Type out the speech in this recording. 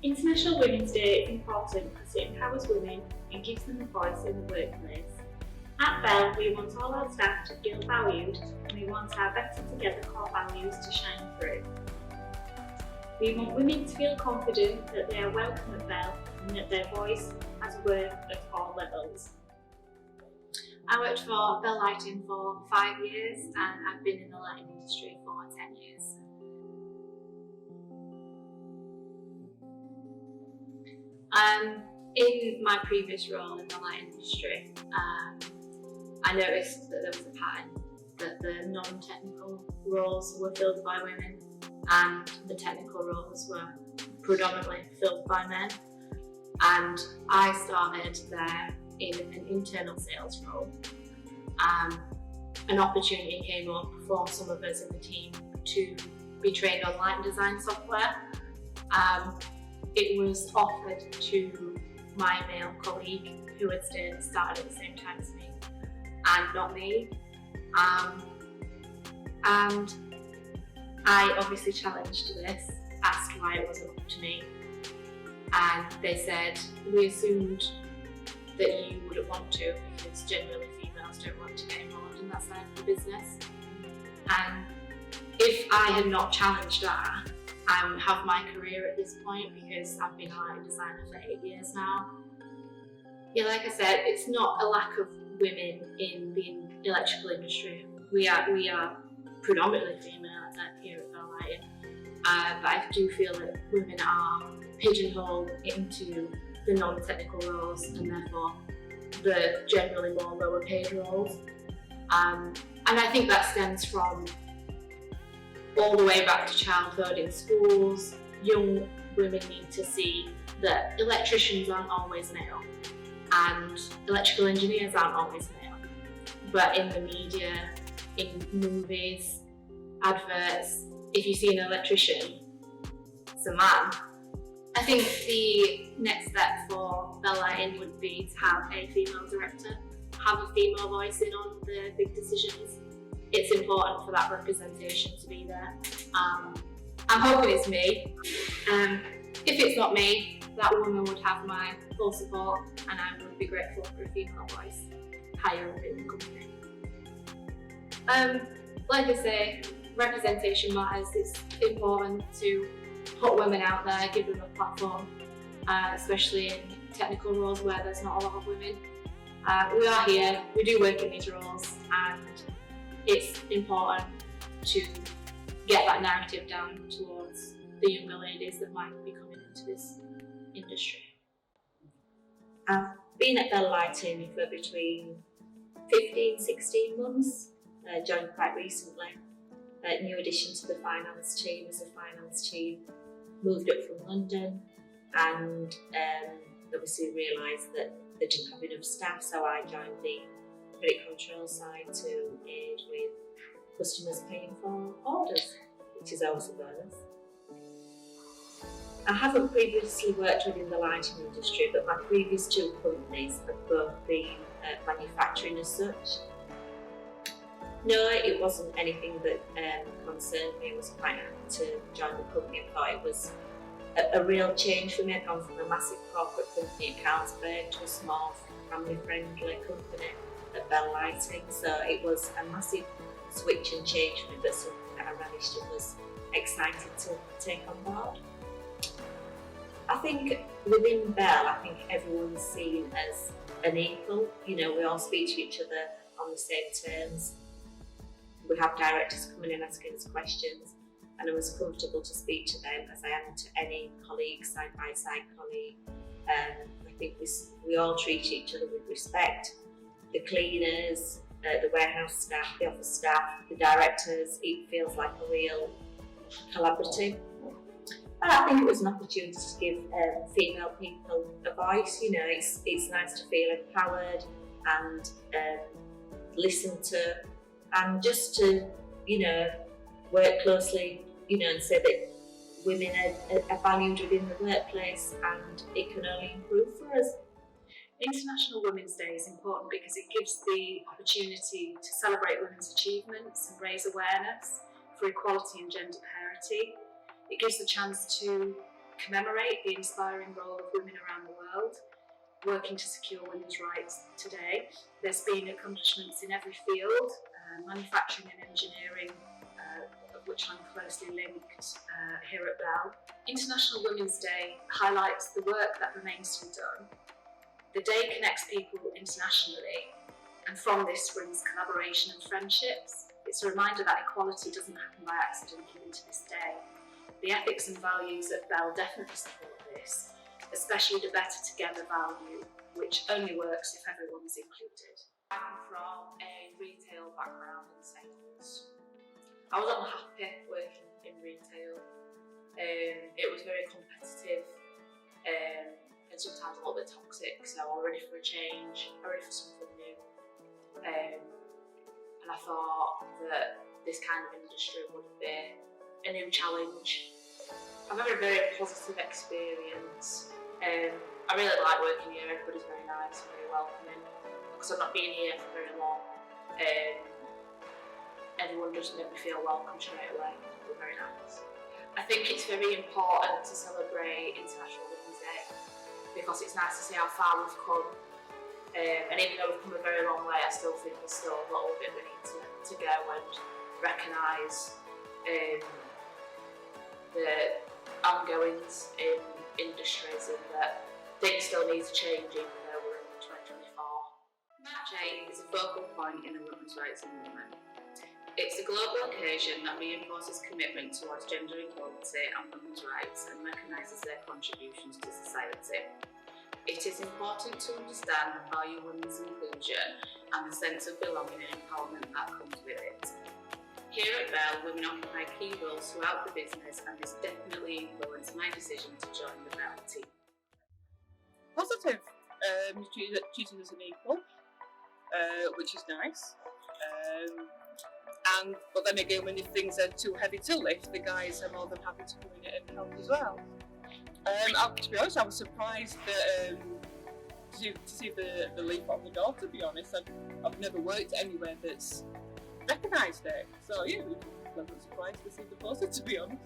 International Women's Day is important because it empowers women and gives them a voice in the workplace. At Bell, we want all our staff to feel valued and we want our Better Together core values to shine through. We want women to feel confident that they are welcome at Bell and that their voice has worth at all levels. I worked for Bell Lighting for 5 years and I've been in the lighting industry for 10 years. In my previous role in the lighting industry, I noticed that there was a pattern that the non-technical roles were filled by women and the technical roles were predominantly filled by men. And I started there in an internal sales role. An opportunity came up for some of us in the team to be trained on lighting design software. It was offered to my male colleague who had started at the same time as me, and not me. And I obviously challenged this, asked why it wasn't up to me, and they said, we assumed that you wouldn't want to because generally females don't want to get involved in that side of the business. And if I had not challenged that, I wouldn't have my career at this point because I've been a lighting designer for 8 years now. Yeah, like I said, it's not a lack of women in the electrical industry. We are predominantly female here at Bell Lighting, but I do feel that women are pigeonholed into the non-technical roles and therefore the generally more lower paid roles. And I think that stems from all the way back to childhood in schools. Young women need to see that electricians aren't always male and electrical engineers aren't always male. But in the media, in movies, adverts, if you see an electrician, it's a man. I think the next step for Bell Lighting would be to have a female director, have a female voice in on the big decisions. It's important for that representation to be there. I'm hoping it's me. If it's not me, that woman would have my full support and I would be grateful for a female voice higher up in the company. Like I say, representation matters. It's important to put women out there, give them a platform, especially in technical roles where there's not a lot of women. We are here, we do work in these roles, and it's important to get that narrative down towards the younger ladies that might be coming into this industry. I've been at Bell Lighting for between 15-16 months, joined quite recently. New addition to the finance team as a finance team, moved up from London, and obviously realised that they didn't have enough staff, so I joined the credit control side to aid with customers paying for orders, which is always a bonus. I haven't previously worked within the lighting industry, but my previous 2 companies have both been manufacturing as such. No, it wasn't anything that concerned me. I was quite happy to join the company. I thought it was a real change for me. I'd gone from a massive corporate company at Carlsberg to a small family-friendly company at Bell Lighting. So it was a massive switch and change for me, but something that I relished and was excited to take on board. I think within Bell, I think everyone's seen as an equal. You know, we all speak to each other on the same terms. We have directors coming in asking us questions, and I'm as comfortable to speak to them as I am to any colleague, side-by-side colleague. I think we all treat each other with respect. The cleaners, the warehouse staff, the office staff, the directors, it feels like a real collaborative. And I think it was an opportunity to give female people a voice. You know, it's nice to feel empowered and listened to, and just to, you know, work closely, you know, and say that women are valued within the workplace, and it can only improve for us. International Women's Day is important because it gives the opportunity to celebrate women's achievements and raise awareness for equality and gender parity. It gives the chance to commemorate the inspiring role of women around the world, working to secure women's rights today. There's been accomplishments in every field, manufacturing and engineering, of which I'm closely linked here at Bell. International Women's Day highlights the work that remains to be done. The day connects people internationally, and from this springs collaboration and friendships. It's a reminder that equality doesn't happen by accident even to this day. The ethics and values at Bell definitely support this, especially the better together value, which only works if everyone's included. I'm from a retail background in sales. I was unhappy working in retail. It was very competitive and sometimes a little bit toxic, so I was ready for a change, I was ready for something new. And I thought that this kind of industry would be a new challenge. I've had a very positive experience. I really like working here, everybody's very nice and very welcoming. Because I've not been here for very long, everyone just made me feel welcome straight away. They're very nice. I think it's very important to celebrate International Women's Day because it's nice to see how far we've come. And even though we've come a very long way, I still think there's still a little bit we need to go and recognise the ongoings in industries and that things still need to change even though we're in 2024. March 8 is a focal point in the women's rights movement. It's a global occasion that reinforces commitment towards gender equality and women's rights and recognises their contributions to society. It is important to understand and value women's inclusion and the sense of belonging and empowerment that comes with it. Here at Bell, women occupy key roles throughout the business and this definitely influenced my decision to join the Bell team. Positive. Treated as an equal, which is nice. But then again, when if things are too heavy to lift, the guys are more than happy to come in and help as well. To be honest, I was surprised that, to see the leaf on the door, to be honest. I've never worked anywhere that's recognised it. So yeah, I was pleasantly surprised to see the poster, to be honest.